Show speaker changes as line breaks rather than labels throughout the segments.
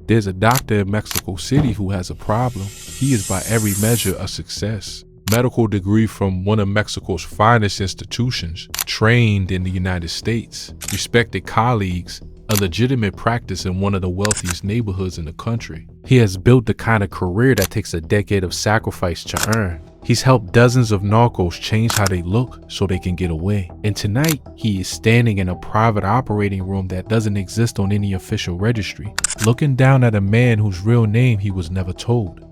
There's a doctor in Mexico City who has a problem. He is by every measure a success. Medical degree from one of Mexico's finest institutions, trained in the United States, respected colleagues, a legitimate practice in one of the wealthiest neighborhoods in the country. He has built the kind of career that takes a decade of sacrifice to earn. He's helped dozens of narcos change how they look so they can get away. And tonight, he is standing in a private operating room that doesn't exist on any official registry, looking down at a man whose real name he was never told.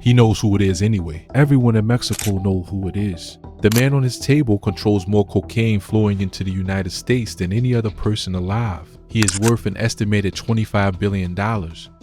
He knows who it is anyway. Everyone in Mexico knows who it is. The man on his table controls more cocaine flowing into the United States than any other person alive. He is worth an estimated $25 billion.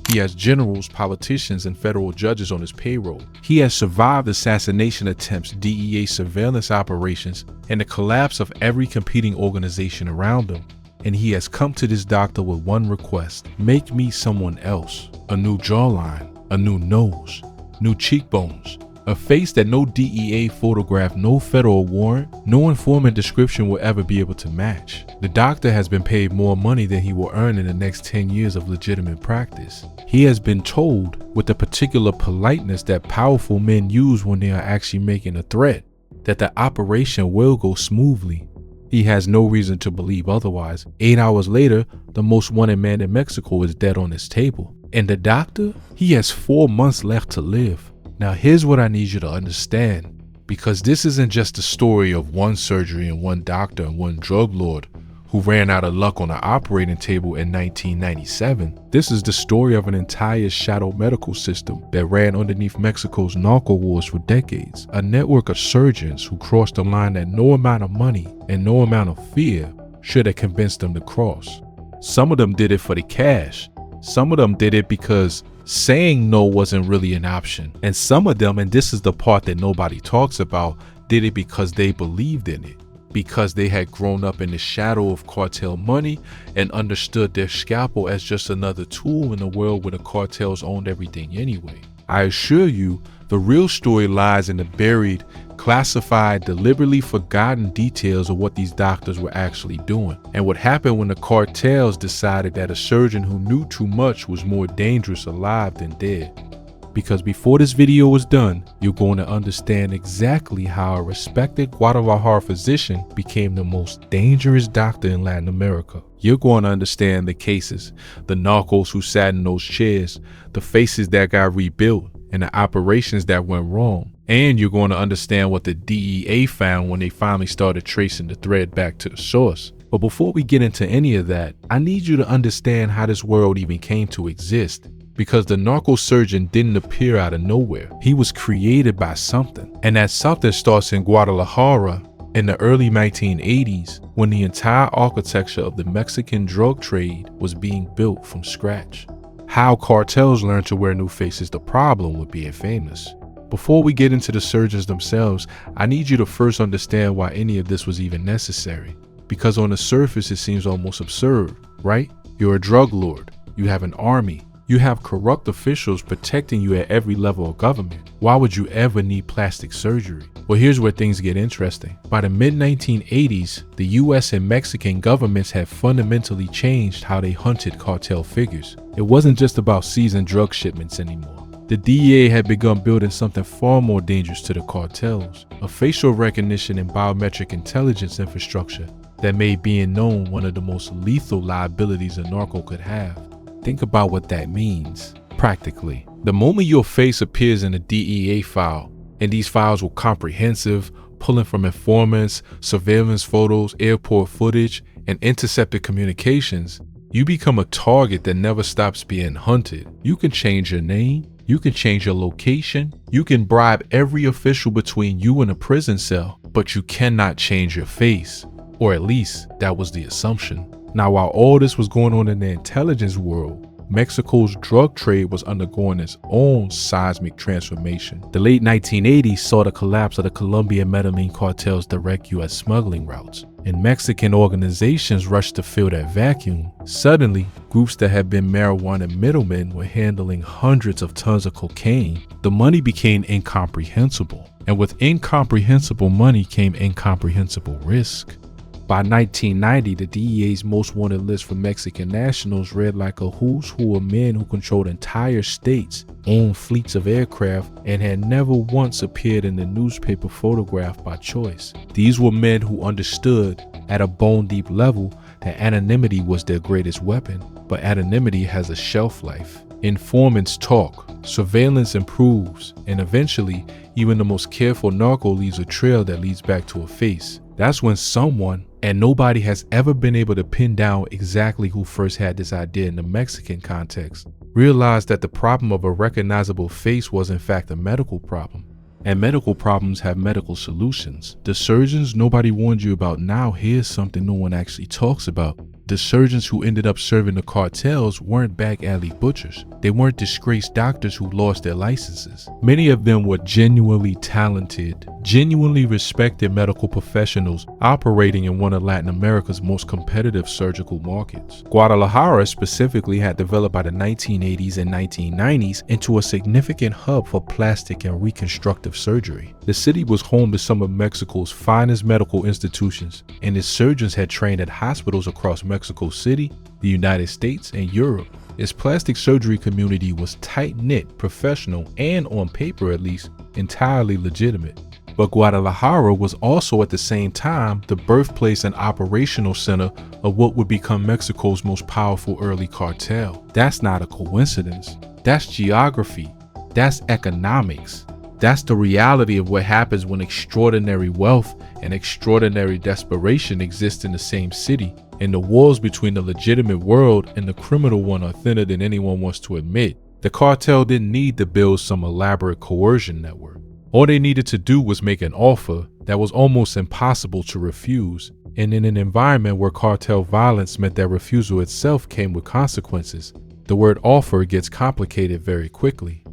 He has generals, politicians, and federal judges on his payroll. He has survived assassination attempts, DEA surveillance operations, and the collapse of every competing organization around him. And he has come to this doctor with one request: make me someone else. A new jawline, a new nose, new cheekbones, a face that no DEA photograph, no federal warrant, no informant description will ever be able to match. The doctor has been paid more money than he will earn in the next 10 years of legitimate practice. He has been told, with the particular politeness that powerful men use when they are actually making a threat, that the operation will go smoothly. He has no reason to believe otherwise. 8 hours later, the most wanted man in Mexico is dead on his table. And the doctor? He has 4 months left to live. Now here's what I need you to understand, because this isn't just the story of one surgery and one doctor and one drug lord who ran out of luck on an operating table in 1997. This is the story of an entire shadow medical system that ran underneath Mexico's narco wars for decades. A network of surgeons who crossed a line that no amount of money and no amount of fear should have convinced them to cross. Some of them did it for the cash. Some of them did it because saying no wasn't really an option. And some of them, and this is the part that nobody talks about, did it because they believed in it, because they had grown up in the shadow of cartel money and understood their scalpel as just another tool in a world where the cartels owned everything anyway. I assure you, the real story lies in the buried, classified, deliberately forgotten details of what these doctors were actually doing, and what happened when the cartels decided that a surgeon who knew too much was more dangerous alive than dead. Because before this video was done, you're going to understand exactly how a respected Guadalajara physician became the most dangerous doctor in Latin America. You're going to understand the cases, the narcos who sat in those chairs, the faces that got rebuilt, and the operations that went wrong. And you're going to understand what the DEA found when they finally started tracing the thread back to the source. But before we get into any of that, I need you to understand how this world even came to exist. Because the Narco Surgeon didn't appear out of nowhere. He was created by something. And that something starts in Guadalajara in the early 1980s, when the entire architecture of the Mexican drug trade was being built from scratch. How cartels learned to wear new faces, the problem with being famous. Before we get into the surgeons themselves, I need you to first understand why any of this was even necessary. Because on the surface, it seems almost absurd, right? You're a drug lord. You have an army. You have corrupt officials protecting you at every level of government. Why would you ever need plastic surgery? Well, here's where things get interesting. By the mid-1980s, the US and Mexican governments had fundamentally changed how they hunted cartel figures. It wasn't just about seizing drug shipments anymore. The DEA had begun building something far more dangerous to the cartels, a facial recognition and biometric intelligence infrastructure that made being known one of the most lethal liabilities a narco could have. Think about what that means, practically. The moment your face appears in a DEA file, and these files were comprehensive, pulling from informants, surveillance photos, airport footage, and intercepted communications, you become a target that never stops being hunted. You can change your name, you can change your location, you can bribe every official between you and a prison cell, but you cannot change your face. Or at least, that was the assumption. Now, while all this was going on in the intelligence world, Mexico's drug trade was undergoing its own seismic transformation. The late 1980s saw the collapse of the Colombian Medellin cartel's direct U.S. smuggling routes, and Mexican organizations rushed to fill that vacuum. Suddenly, groups that had been marijuana middlemen were handling hundreds of tons of cocaine. The money became incomprehensible, and with incomprehensible money came incomprehensible risk. By 1990, the DEA's most wanted list for Mexican nationals read like a who's who of men who controlled entire states, owned fleets of aircraft, and had never once appeared in the newspaper photograph by choice. These were men who understood at a bone-deep level that anonymity was their greatest weapon, but anonymity has a shelf life. Informants talk, surveillance improves, and eventually, even the most careful narco leaves a trail that leads back to a face. That's when someone, and nobody has ever been able to pin down exactly who first had this idea in the Mexican context, realized that the problem of a recognizable face was in fact a medical problem. And medical problems have medical solutions. The surgeons nobody warned you about now, here's something no one actually talks about. The surgeons who ended up serving the cartels weren't back alley butchers. They weren't disgraced doctors who lost their licenses. Many of them were genuinely talented, genuinely respected medical professionals operating in one of Latin America's most competitive surgical markets. Guadalajara specifically had developed by the 1980s and 1990s into a significant hub for plastic and reconstructive surgery. The city was home to some of Mexico's finest medical institutions, and its surgeons had trained at hospitals across Mexico City, the United States, and Europe. Its plastic surgery community was tight-knit, professional, and on paper at least, entirely legitimate. But Guadalajara was also at the same time the birthplace and operational center of what would become Mexico's most powerful early cartel. That's not a coincidence. That's geography. That's economics. That's the reality of what happens when extraordinary wealth and extraordinary desperation exist in the same city, and the walls between the legitimate world and the criminal one are thinner than anyone wants to admit. The cartel didn't need to build some elaborate coercion network. All they needed to do was make an offer that was almost impossible to refuse, and in an environment where cartel violence meant that refusal itself came with consequences, the word offer gets complicated very quickly.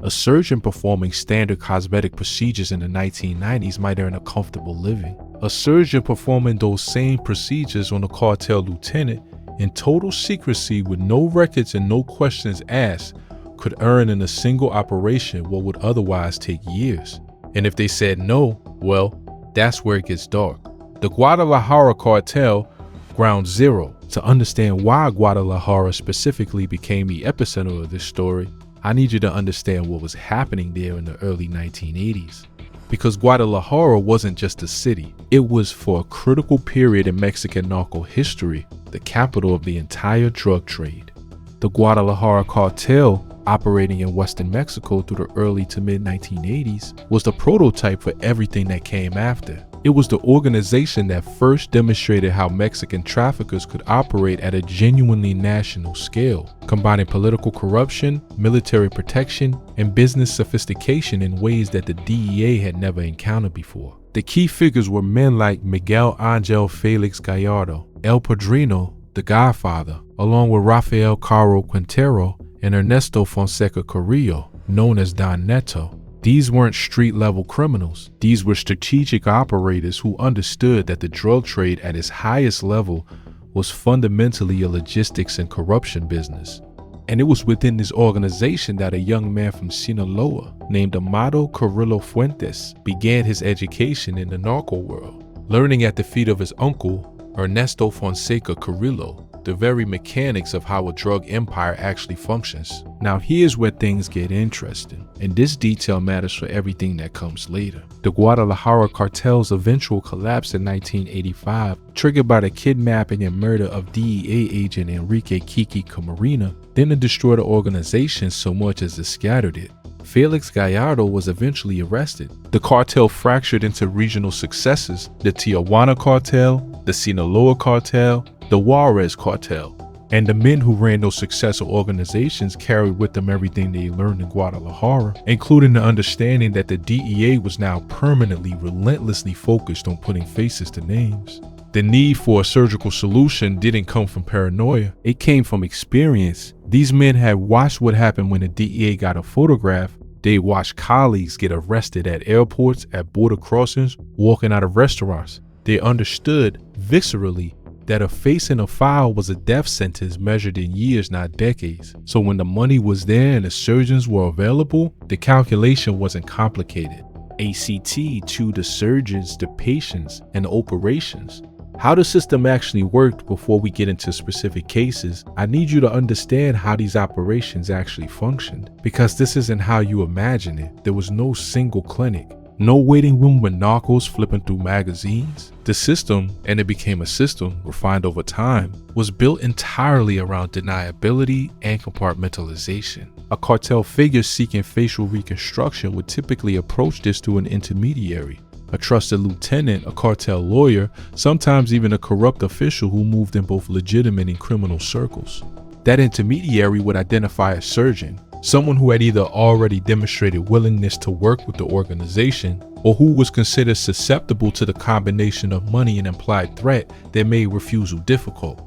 A surgeon performing standard cosmetic procedures in the 1990s might earn a comfortable living. A surgeon performing those same procedures on a cartel lieutenant in total secrecy with no records and no questions asked could earn in a single operation what would otherwise take years. And if they said no, well, that's where it gets dark. The Guadalajara cartel, ground zero. To understand why Guadalajara specifically became the epicenter of this story, I need you to understand what was happening there in the early 1980s. Because Guadalajara wasn't just a city, it was for a critical period in Mexican narco history, the capital of the entire drug trade. The Guadalajara cartel, operating in Western Mexico through the early to mid 1980s, was the prototype for everything that came after. It was the organization that first demonstrated how Mexican traffickers could operate at a genuinely national scale, combining political corruption, military protection, and business sophistication in ways that the DEA had never encountered before. The key figures were men like Miguel Angel Felix Gallardo, El Padrino, the Godfather, along with Rafael Caro Quintero and Ernesto Fonseca Carrillo, known as Don Neto. These weren't street-level criminals. These were strategic operators who understood that the drug trade at its highest level was fundamentally a logistics and corruption business. And it was within this organization that a young man from Sinaloa named Amado Carrillo Fuentes began his education in the narco world, learning at the feet of his uncle, Ernesto Fonseca Carrillo, the very mechanics of how a drug empire actually functions. Now here's where things get interesting, and this detail matters for everything that comes later. The Guadalajara cartel's eventual collapse in 1985, triggered by the kidnapping and murder of DEA agent Enrique Kiki Camarena, didn't destroy the organization so much as it scattered it. Felix Gallardo was eventually arrested. The cartel fractured into regional successors: the Tijuana cartel, the Sinaloa cartel, the Juarez cartel. And the men who ran those successful organizations carried with them everything they learned in Guadalajara, including the understanding that the DEA was now permanently, relentlessly focused on putting faces to names. The need for a surgical solution didn't come from paranoia, it came from experience. These men had watched what happened when the DEA got a photograph. They watched colleagues get arrested at airports, at border crossings, walking out of restaurants. They understood viscerally that a face in a file was a death sentence measured in years, not decades. So when the money was there and the surgeons were available, the calculation wasn't complicated. ACT to the surgeons, the patients, and the operations. How the system actually worked before we get into specific cases, I need you to understand how these operations actually functioned, because this isn't how you imagine it. There was no single clinic, no waiting room with narcos flipping through magazines. The system, and it became a system refined over time, was built entirely around deniability and compartmentalization. A cartel figure seeking facial reconstruction would typically approach this through an intermediary, a trusted lieutenant, a cartel lawyer, sometimes even a corrupt official who moved in both legitimate and criminal circles. That intermediary would identify a surgeon, someone who had either already demonstrated willingness to work with the organization or who was considered susceptible to the combination of money and implied threat that made refusal difficult.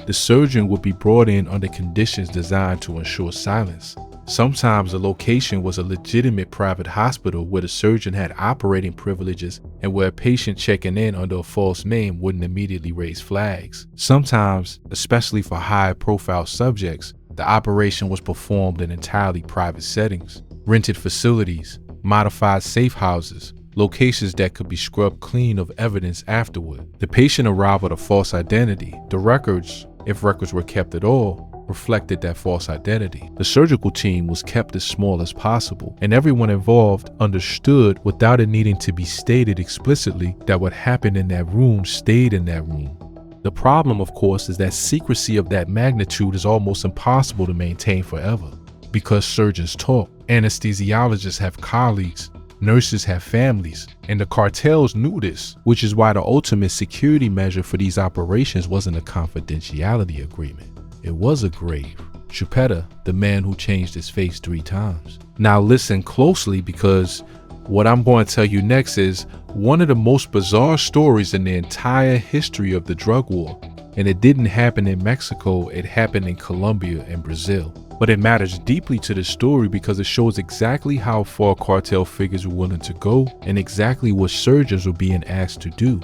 The surgeon would be brought in under conditions designed to ensure silence. Sometimes the location was a legitimate private hospital where the surgeon had operating privileges and where a patient checking in under a false name wouldn't immediately raise flags. Sometimes, especially for high-profile subjects, the operation was performed in entirely private settings, rented facilities, modified safe houses, locations that could be scrubbed clean of evidence afterward. The patient arrived with a false identity. The records, if records were kept at all, reflected that false identity. The surgical team was kept as small as possible, and everyone involved understood without it needing to be stated explicitly that what happened in that room stayed in that room. The problem, of course, is that secrecy of that magnitude is almost impossible to maintain forever, because surgeons talk, anesthesiologists have colleagues, nurses have families, and the cartels knew this, which is why the ultimate security measure for these operations wasn't a confidentiality agreement. It was a grave. Chupeta, the man who changed his face 3 times. Now listen closely, because what I'm going to tell you next is one of the most bizarre stories in the entire history of the drug war. And it didn't happen in Mexico, it happened in Colombia and Brazil. But it matters deeply to the story because it shows exactly how far cartel figures were willing to go and exactly what surgeons were being asked to do.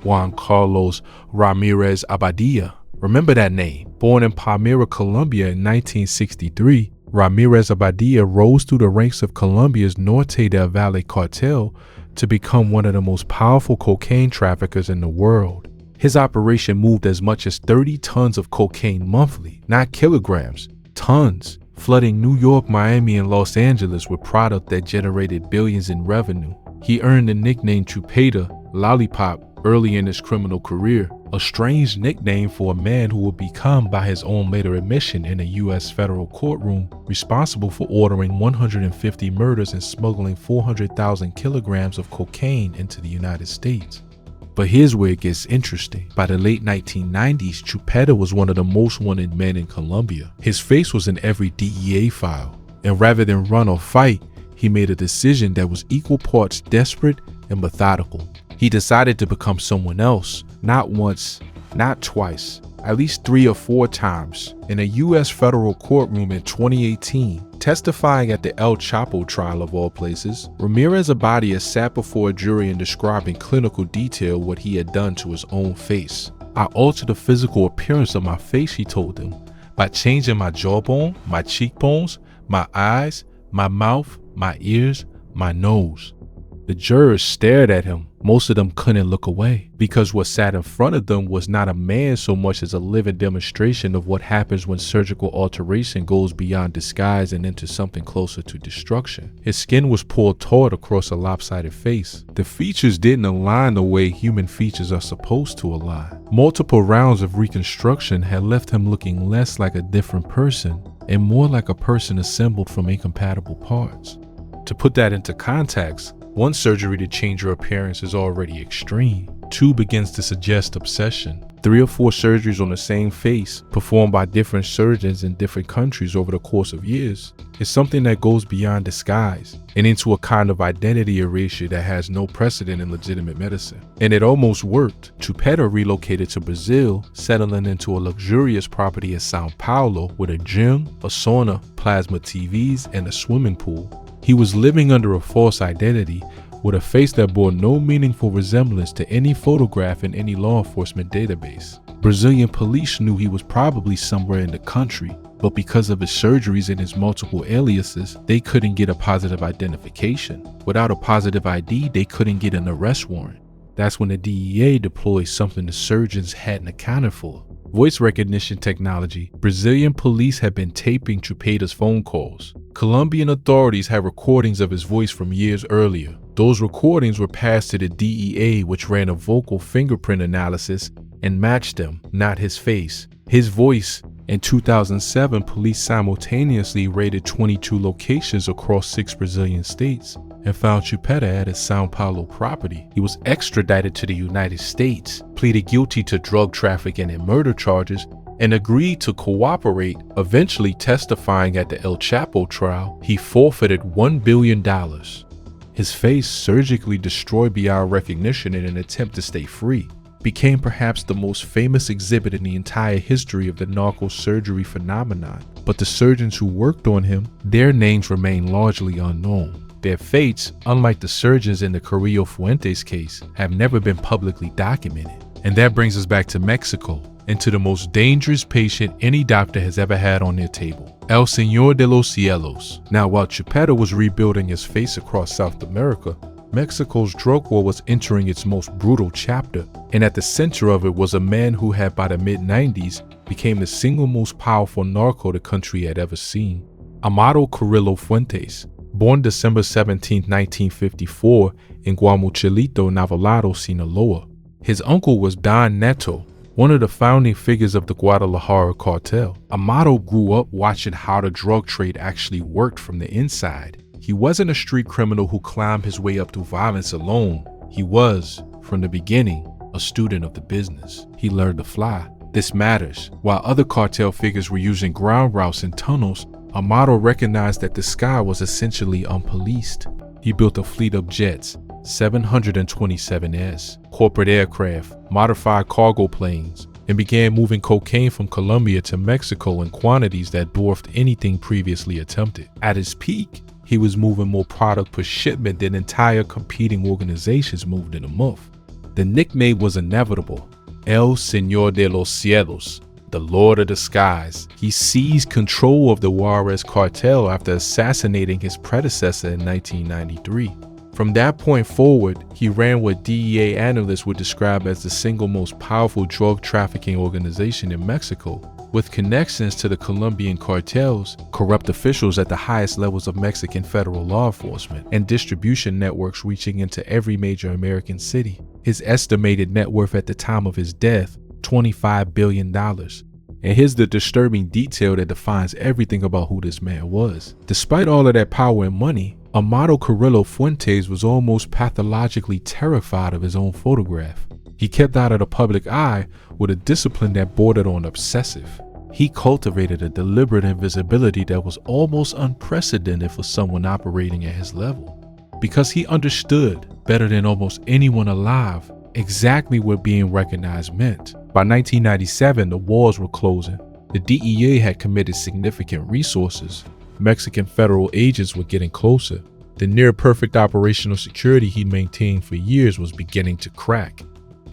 Juan Carlos Ramirez Abadia. Remember that name. Born in Palmira, Colombia in 1963, Ramirez Abadia rose through the ranks of Colombia's Norte del Valle cartel to become one of the most powerful cocaine traffickers in the world. His operation moved as much as 30 tons of cocaine monthly, not kilograms, tons, flooding New York, Miami, and Los Angeles with product that generated billions in revenue. He earned the nickname Chupeta, Lollipop, early in his criminal career, a strange nickname for a man who would become, by his own later admission in a U.S. federal courtroom, responsible for ordering 150 murders and smuggling 400,000 kilograms of cocaine into the United States. But here's where it gets interesting. By the late 1990s, Chupeta was one of the most wanted men in Colombia. His face was in every DEA file, and rather than run or fight, he made a decision that was equal parts desperate and methodical. He decided to become someone else, not once, not twice, at least 3 or 4 times. In a U.S. federal courtroom in 2018, testifying at the El Chapo trial of all places, Ramirez Abadia sat before a jury and described in clinical detail what he had done to his own face. I altered the physical appearance of my face, he told them, by changing my jawbone, my cheekbones, my eyes, my mouth, my ears, my nose. The jurors stared at him. Most of them couldn't look away, because what sat in front of them was not a man so much as a living demonstration of what happens when surgical alteration goes beyond disguise and into something closer to destruction. His skin was pulled taut across a lopsided face. The features didn't align the way human features are supposed to align. Multiple rounds of reconstruction had left him looking less like a different person and more like a person assembled from incompatible parts. To put that into context, one surgery to change your appearance is already extreme. 2 begins to suggest obsession. 3 or 4 surgeries on the same face, performed by different surgeons in different countries over the course of years, is something that goes beyond disguise and into a kind of identity erasure that has no precedent in legitimate medicine. And it almost worked. Chupeta relocated to Brazil, settling into a luxurious property in Sao Paulo with a gym, a sauna, plasma TVs, and a swimming pool. He was living under a false identity with a face that bore no meaningful resemblance to any photograph in any law enforcement database. Brazilian police knew he was probably somewhere in the country, but because of his surgeries and his multiple aliases, they couldn't get a positive identification. Without a positive ID, they couldn't get an arrest warrant. That's when the DEA deployed something the surgeons hadn't accounted for. Voice recognition technology. Brazilian police had been taping Chupeda's phone calls. Colombian authorities had recordings of his voice from years earlier. Those recordings were passed to the DEA, which ran a vocal fingerprint analysis and matched them, not his face. His voice. In 2007, police simultaneously raided 22 locations across 6 Brazilian states and found Chupeta at his Sao Paulo property. He was extradited to the United States, pleaded guilty to drug trafficking and murder charges, and agreed to cooperate, eventually testifying at the El Chapo trial. He forfeited $1 billion. His face, surgically destroyed beyond recognition in an attempt to stay free, became perhaps the most famous exhibit in the entire history of the narco surgery phenomenon. But the surgeons who worked on him, their names remain largely unknown. Their fates, unlike the surgeons in the Carrillo Fuentes case, have never been publicly documented. And that brings us back to Mexico, and to the most dangerous patient any doctor has ever had on their table, El Señor de los Cielos. Now, while Chupeta was rebuilding his face across South America, Mexico's drug war was entering its most brutal chapter, and at the center of it was a man who had, by the mid-90s, became the single most powerful narco the country had ever seen. Amado Carrillo Fuentes, born December 17, 1954 in Guamuchilito, Navalado, Sinaloa. His uncle was Don Neto, one of the founding figures of the Guadalajara cartel. Amado grew up watching how the drug trade actually worked from the inside. He wasn't a street criminal who climbed his way up through violence alone. He was, from the beginning, a student of the business. He learned to fly. This matters. While other cartel figures were using ground routes and tunnels, Amado recognized that the sky was essentially unpoliced. He built a fleet of jets, 727S, corporate aircraft, modified cargo planes, and began moving cocaine from Colombia to Mexico in quantities that dwarfed anything previously attempted. At his peak, he was moving more product per shipment than entire competing organizations moved in a month. The nickname was inevitable, El Señor de los Cielos, the Lord of the Skies. He seized control of the Juarez cartel after assassinating his predecessor in 1993. From that point forward, he ran what DEA analysts would describe as the single most powerful drug trafficking organization in Mexico, with connections to the Colombian cartels, corrupt officials at the highest levels of Mexican federal law enforcement, and distribution networks reaching into every major American city. His estimated net worth at the time of his death, $25 billion. And here's the disturbing detail that defines everything about who this man was. Despite all of that power and money, Amado Carrillo Fuentes was almost pathologically terrified of his own photograph. He kept out of the public eye with a discipline that bordered on obsessive. He cultivated a deliberate invisibility that was almost unprecedented for someone operating at his level, because he understood, better than almost anyone alive, exactly what being recognized meant. By 1997, the walls were closing. The DEA had committed significant resources. Mexican federal agents were getting closer. The near-perfect operational security he maintained for years was beginning to crack.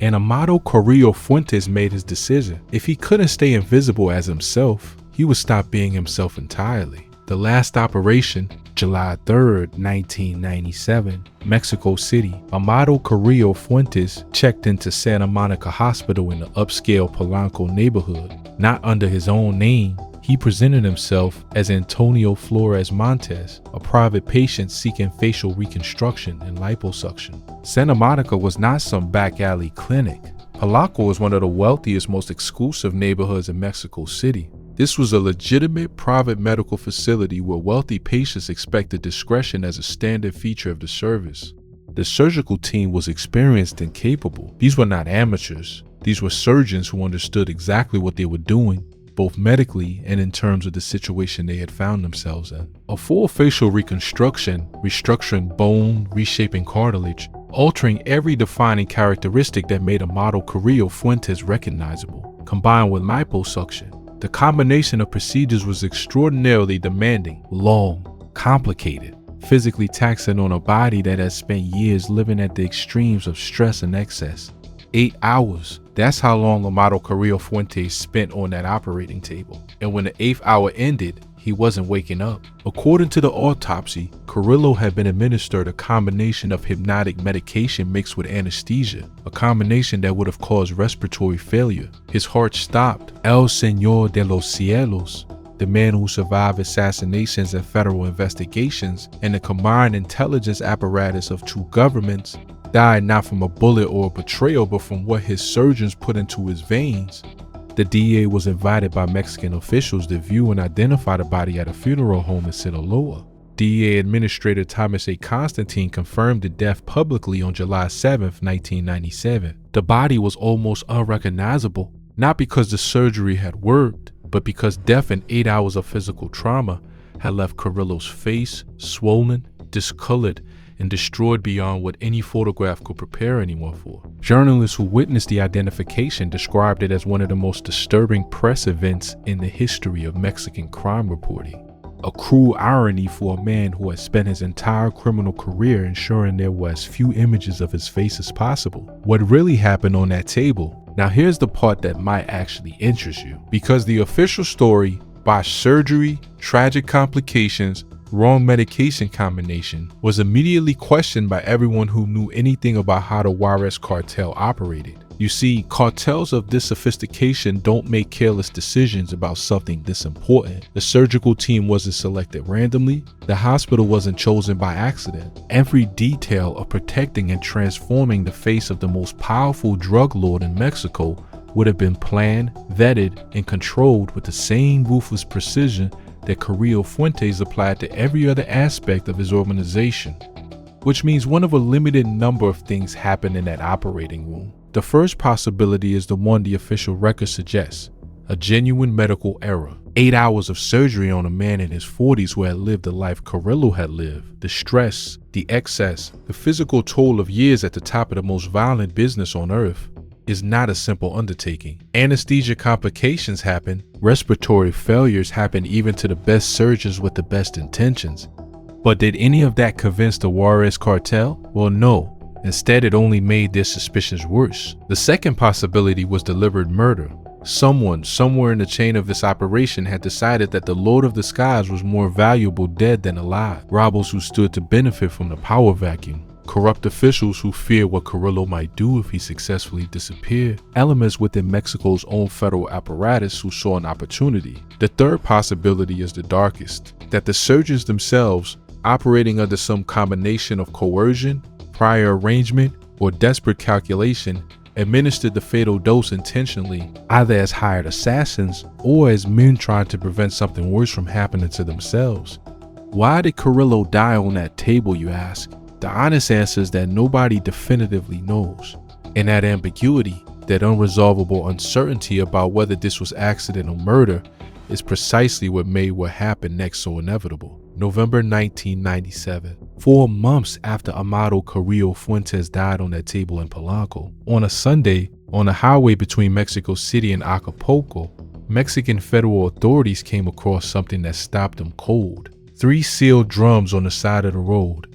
And Amado Carrillo Fuentes made his decision. If he couldn't stay invisible as himself, he would stop being himself entirely. The last operation, July 3rd, 1997, Mexico City, Amado Carrillo Fuentes checked into Santa Monica Hospital in the upscale Polanco neighborhood. Not under his own name, he presented himself as Antonio Flores Montes, a private patient seeking facial reconstruction and liposuction. Santa Monica was not some back alley clinic. Polanco was one of the wealthiest, most exclusive neighborhoods in Mexico City. This was a legitimate private medical facility where wealthy patients expected discretion as a standard feature of the service. The surgical team was experienced and capable. These were not amateurs. These were surgeons who understood exactly what they were doing, both medically and in terms of the situation they had found themselves in. A full facial reconstruction, restructuring bone, reshaping cartilage, altering every defining characteristic that made Amado Carrillo Fuentes recognizable, combined with liposuction. The combination of procedures was extraordinarily demanding, long, complicated, physically taxing on a body that had spent years living at the extremes of stress and excess. 8 hours. That's how long Amado Carrillo Fuentes spent on that operating table. And when the 8th hour ended, he wasn't waking up. According to the autopsy, Carrillo had been administered a combination of hypnotic medication mixed with anesthesia, a combination that would have caused respiratory failure. His heart stopped. El Señor de los Cielos, the man who survived assassinations and federal investigations, and the combined intelligence apparatus of two governments, died not from a bullet or a betrayal, but from what his surgeons put into his veins. The DA was invited by Mexican officials to view and identify the body at a funeral home in Sinaloa. DEA Administrator Thomas A. Constantine confirmed the death publicly on July 7, 1997. The body was almost unrecognizable, not because the surgery had worked, but because death and 8 hours of physical trauma had left Carrillo's face swollen, discolored, and destroyed beyond what any photograph could prepare anyone for. Journalists who witnessed the identification described it as one of the most disturbing press events in the history of Mexican crime reporting. A cruel irony for a man who had spent his entire criminal career ensuring there were as few images of his face as possible. What really happened on that table? Now here's the part that might actually interest you, because the official story, by surgery, tragic complications, wrong medication combination, was immediately questioned by everyone who knew anything about how the Juarez cartel operated. You see, cartels of this sophistication don't make careless decisions about something this important. The surgical team wasn't selected randomly. The hospital wasn't chosen by accident. Every detail of protecting and transforming the face of the most powerful drug lord in Mexico would have been planned, vetted, and controlled with the same ruthless precision that Carrillo Fuentes applied to every other aspect of his organization. Which means one of a limited number of things happened in that operating room. The first possibility is the one the official record suggests: a genuine medical error. 8 hours of surgery on a man in his 40s who had lived the life Carrillo had lived. The stress, the excess, the physical toll of years at the top of the most violent business on earth is not a simple undertaking. Anesthesia complications happen, respiratory failures happen even to the best surgeons with the best intentions. But did any of that convince the Juarez cartel? Well, no. Instead, it only made their suspicions worse. The second possibility was deliberate murder. Someone, somewhere in the chain of this operation, had decided that the Lord of the Skies was more valuable dead than alive. Robbers who stood to benefit from the power vacuum. Corrupt officials who feared what Carrillo might do if he successfully disappeared. Elements within Mexico's own federal apparatus who saw an opportunity. The third possibility is the darkest: that the surgeons themselves, operating under some combination of coercion, prior arrangement, or desperate calculation, administered the fatal dose intentionally, either as hired assassins or as men trying to prevent something worse from happening to themselves. Why did Carrillo die on that table, you ask? The honest answer is that nobody definitively knows. And that ambiguity, that unresolvable uncertainty about whether this was accident or murder, is precisely what made what happened next so inevitable. November 1997, 4 months after Amado Carrillo Fuentes died on that table in Polanco. On a Sunday, on a highway between Mexico City and Acapulco, Mexican federal authorities came across something that stopped them cold. 3 sealed drums on the side of the road.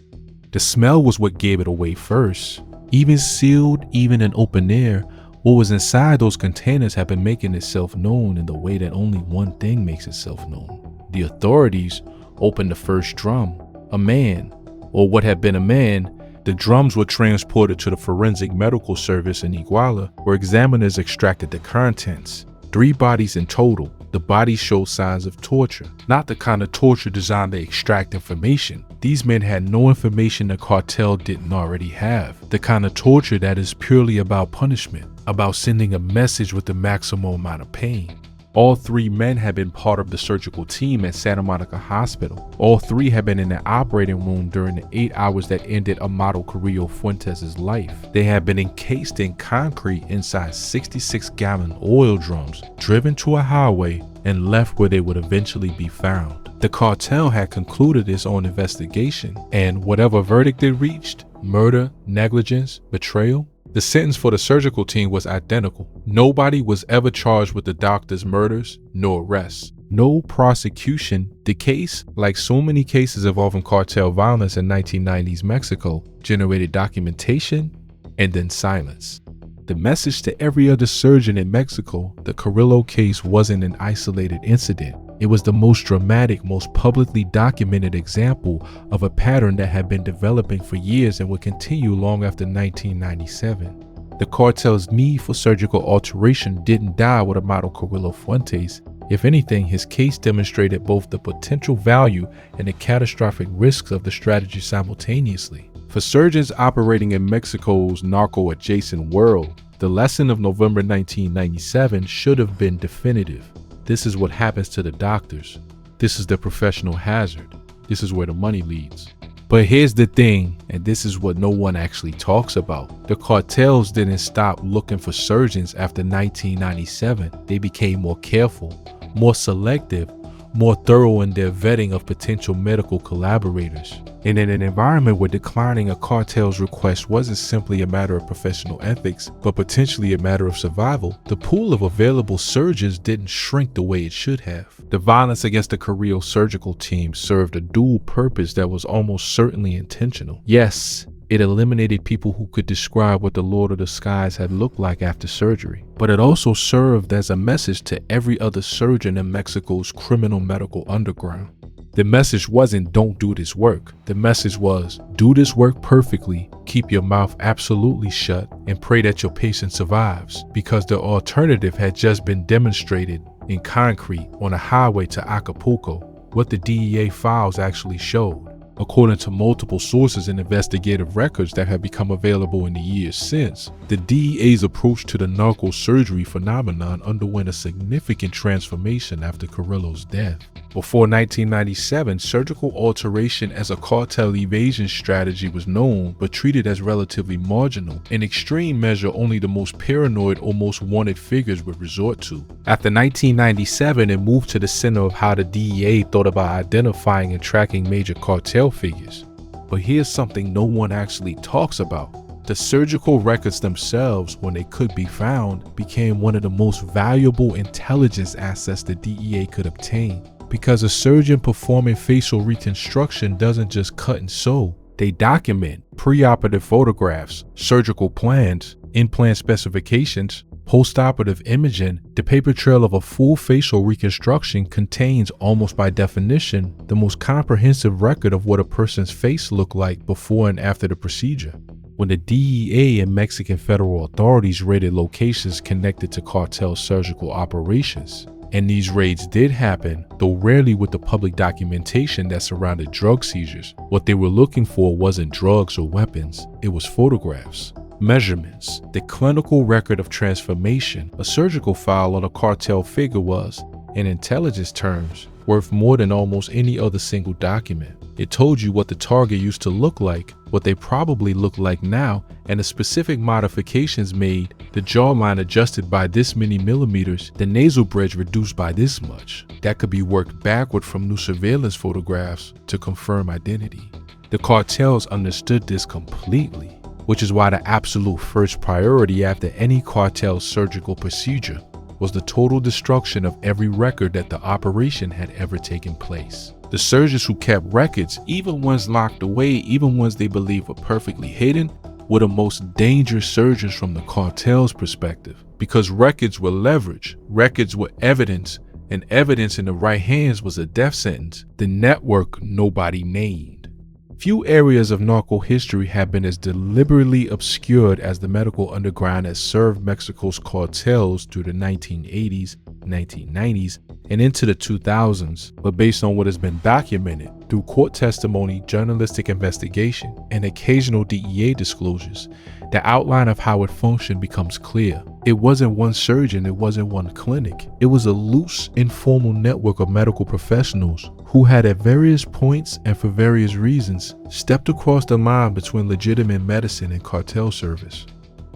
The smell was what gave it away first. Even sealed, even in open air, what was inside those containers had been making itself known in the way that only one thing makes itself known. The authorities opened the first drum. A man, or what had been a man. The drums were transported to the forensic medical service in Iguala, where examiners extracted the contents. 3 bodies in total. The bodies showed signs of torture, not the kind of torture designed to extract information. These men had no information the cartel didn't already have. The kind of torture that is purely about punishment, about sending a message with the maximum amount of pain. All 3 men had been part of the surgical team at Santa Monica Hospital. All 3 had been in the operating room during the 8 hours that ended Amado Carrillo Fuentes' life. They had been encased in concrete inside 66-gallon oil drums, driven to a highway, and left where they would eventually be found. The cartel had concluded its own investigation, and whatever verdict it reached, murder, negligence, betrayal, the sentence for the surgical team was identical. Nobody was ever charged with the doctor's murders, no arrests, no prosecution. The case, like so many cases involving cartel violence in 1990s Mexico, generated documentation and then silence. The message to every other surgeon in Mexico: the Carrillo case wasn't an isolated incident. It was the most dramatic, most publicly documented example of a pattern that had been developing for years and would continue long after 1997. The cartel's need for surgical alteration didn't die with Amado Carrillo Fuentes. If anything, his case demonstrated both the potential value and the catastrophic risks of the strategy simultaneously. For surgeons operating in Mexico's narco-adjacent world, the lesson of November 1997 should have been definitive. This is what happens to the doctors. This is the professional hazard. This is where the money leads. But here's the thing, and this is what no one actually talks about. The cartels didn't stop looking for surgeons after 1997. They became more careful, more selective, more thorough in their vetting of potential medical collaborators. And in an environment where declining a cartel's request wasn't simply a matter of professional ethics, but potentially a matter of survival, the pool of available surgeons didn't shrink the way it should have. The violence against the Carrillo surgical team served a dual purpose that was almost certainly intentional. Yes, it eliminated people who could describe what the Lord of the Skies had looked like after surgery, but it also served as a message to every other surgeon in Mexico's criminal medical underground. The message wasn't "don't do this work." The message was "do this work perfectly, keep your mouth absolutely shut, and pray that your patient survives," because the alternative had just been demonstrated in concrete on a highway to Acapulco, what the DEA files actually showed. According to multiple sources and investigative records that have become available in the years since, the DEA's approach to the narco surgery phenomenon underwent a significant transformation after Carrillo's death. Before 1997, surgical alteration as a cartel evasion strategy was known, but treated as relatively marginal. In extreme measure, only the most paranoid or most wanted figures would resort to. After 1997, it moved to the center of how the DEA thought about identifying and tracking major cartel figures. But here's something no one actually talks about. The surgical records themselves, when they could be found, became one of the most valuable intelligence assets the DEA could obtain. Because a surgeon performing facial reconstruction doesn't just cut and sew. They document preoperative photographs, surgical plans, implant specifications, postoperative imaging. The paper trail of a full facial reconstruction contains, almost by definition, the most comprehensive record of what a person's face looked like before and after the procedure. When the DEA and Mexican federal authorities raided locations connected to cartel surgical operations, and these raids did happen, though rarely with the public documentation that surrounded drug seizures, what they were looking for wasn't drugs or weapons, it was photographs, measurements, the clinical record of transformation. A surgical file on a cartel figure was, in intelligence terms, worth more than almost any other single document. It told you what the target used to look like, what they probably look like now, and the specific modifications made, the jawline adjusted by this many millimeters, the nasal bridge reduced by this much. That could be worked backward from new surveillance photographs to confirm identity. The cartels understood this completely, which is why the absolute first priority after any cartel surgical procedure was the total destruction of every record that the operation had ever taken place. The surgeons who kept records, even ones locked away, even ones they believed were perfectly hidden, were the most dangerous surgeons from the cartel's perspective, because records were leverage, records were evidence, and evidence in the right hands was a death sentence. The network nobody named. Few areas of narco history have been as deliberately obscured as the medical underground that served Mexico's cartels through the 1980s, 1990s, and into the 2000s, but based on what has been documented through court testimony, journalistic investigation, and occasional DEA disclosures, the outline of how it functioned becomes clear. It wasn't one surgeon, it wasn't one clinic. It was a loose, informal network of medical professionals who had at various points and for various reasons stepped across the line between legitimate medicine and cartel service.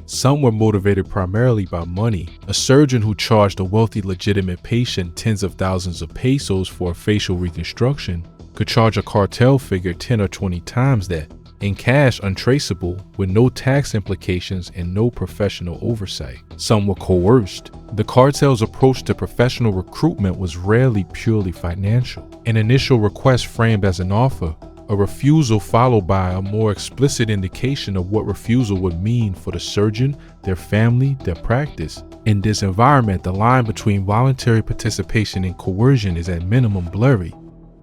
Some were motivated primarily by money. A surgeon who charged a wealthy legitimate patient tens of thousands of pesos for a facial reconstruction could charge a cartel figure 10 or 20 times that, in cash untraceable, with no tax implications and no professional oversight. Some were coerced. The cartel's approach to professional recruitment was rarely purely financial. An initial request framed as an offer, a refusal followed by a more explicit indication of what refusal would mean for the surgeon, their family, their practice. In this environment, the line between voluntary participation and coercion is at minimum blurry.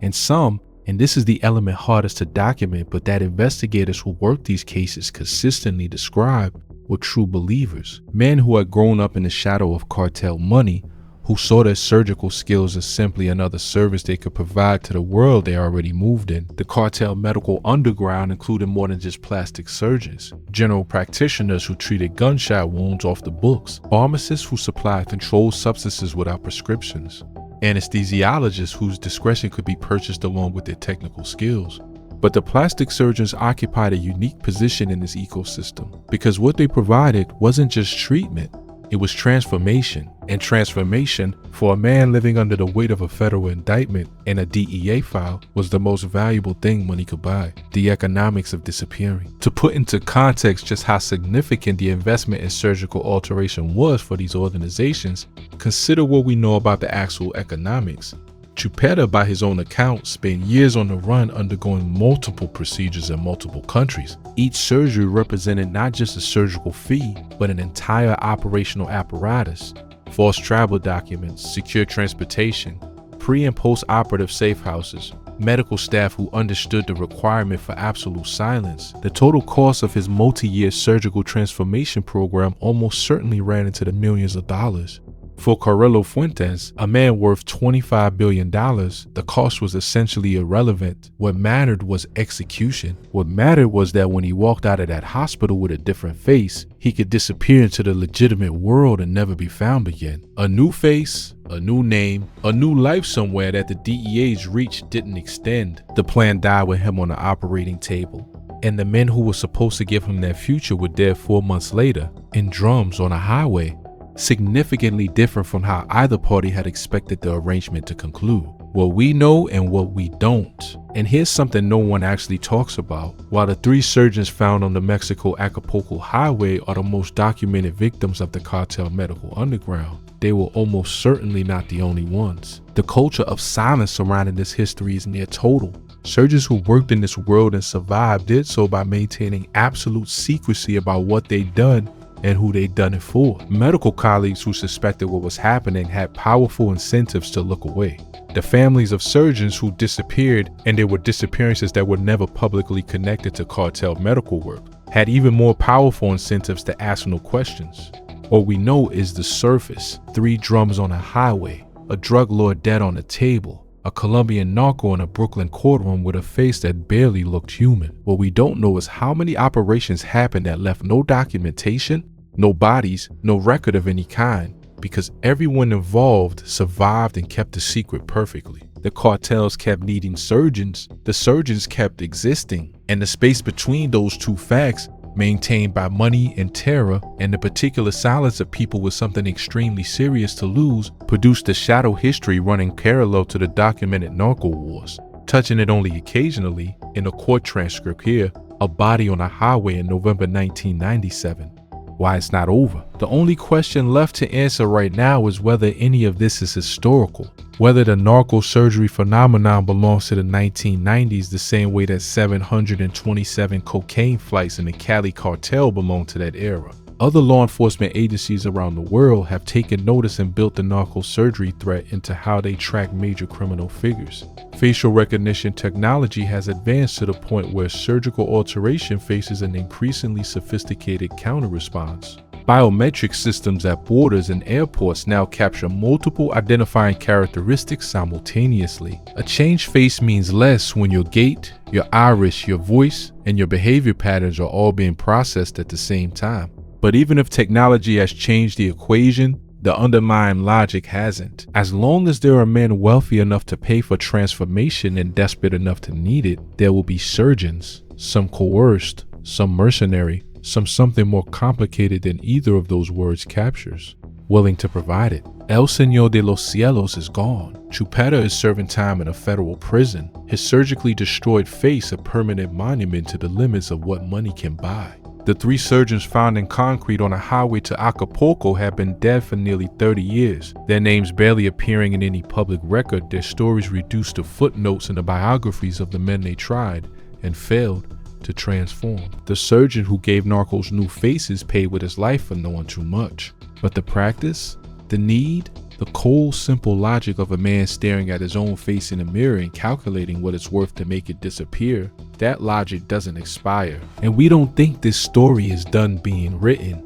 And some, and this is the element hardest to document, but that investigators who work these cases consistently describe, were true believers. Men who had grown up in the shadow of cartel money, who saw their surgical skills as simply another service they could provide to the world they already moved in. The cartel medical underground included more than just plastic surgeons, general practitioners who treated gunshot wounds off the books, pharmacists who supplied controlled substances without prescriptions, anesthesiologists whose discretion could be purchased along with their technical skills. But the plastic surgeons occupied a unique position in this ecosystem because what they provided wasn't just treatment, it was transformation. And transformation, for a man living under the weight of a federal indictment and a DEA file, was the most valuable thing money could buy, the economics of disappearing. To put into context just how significant the investment in surgical alteration was for these organizations, consider what we know about the actual economics. Chupeta, by his own account, spent years on the run undergoing multiple procedures in multiple countries. Each surgery represented not just a surgical fee, but an entire operational apparatus. False travel documents, secure transportation, pre- and post-operative safe houses, medical staff who understood the requirement for absolute silence. The total cost of his multi-year surgical transformation program almost certainly ran into the millions of dollars. For Carrillo Fuentes, a man worth $25 billion, the cost was essentially irrelevant. What mattered was execution. What mattered was that when he walked out of that hospital with a different face, he could disappear into the legitimate world and never be found again. A new face, a new name, a new life somewhere that the DEA's reach didn't extend. The plan died with him on the operating table. And the men who were supposed to give him that future were dead 4 months later, in drums on a highway. Significantly different from how either party had expected the arrangement to conclude. What we know and what we don't. And here's something no one actually talks about. While the 3 surgeons found on the Mexico-Acapulco highway are the most documented victims of the cartel medical underground, they were almost certainly not the only ones. The culture of silence surrounding this history is near total. Surgeons who worked in this world and survived did so by maintaining absolute secrecy about what they'd done and who they'd done it for. Medical colleagues who suspected what was happening had powerful incentives to look away. The families of surgeons who disappeared, and there were disappearances that were never publicly connected to cartel medical work, had even more powerful incentives to ask no questions. All we know is the surface: 3 drums on a highway, a drug lord dead on a table, a Colombian narco in a Brooklyn courtroom with a face that barely looked human. What we don't know is how many operations happened that left no documentation, no bodies, no record of any kind, because everyone involved survived and kept the secret perfectly. The cartels kept needing surgeons, the surgeons kept existing, and the space between those two facts, maintained by money and terror and the particular silence of people with something extremely serious to lose, produced a shadow history running parallel to the documented narco wars, touching it only occasionally. In a court transcript here, a body on a highway in November 1997. Why it's not over? The only question left to answer right now is whether any of this is historical, whether the narco surgery phenomenon belongs to the 1990s the same way that 727 cocaine flights in the Cali cartel belong to that era. Other law enforcement agencies around the world have taken notice and built the narco surgery threat into how they track major criminal figures. Facial recognition technology has advanced to the point where surgical alteration faces an increasingly sophisticated counter-response. Biometric systems at borders and airports now capture multiple identifying characteristics simultaneously. A changed face means less when your gait, your iris, your voice, and your behavior patterns are all being processed at the same time. But even if technology has changed the equation, the underlying logic hasn't. As long as there are men wealthy enough to pay for transformation and desperate enough to need it, there will be surgeons, some coerced, some mercenary, some something more complicated than either of those words captures, willing to provide it. El Señor de los Cielos is gone. Chupeta is serving time in a federal prison, his surgically destroyed face a permanent monument to the limits of what money can buy. The 3 surgeons found in concrete on a highway to Acapulco have been dead for nearly 30 years, their names barely appearing in any public record, their stories reduced to footnotes in the biographies of the men they tried and failed to transform. The surgeon who gave narcos new faces paid with his life for knowing too much. But the practice, the need, the cold, simple logic of a man staring at his own face in a mirror and calculating what it's worth to make it disappear, that logic doesn't expire. And we don't think this story is done being written.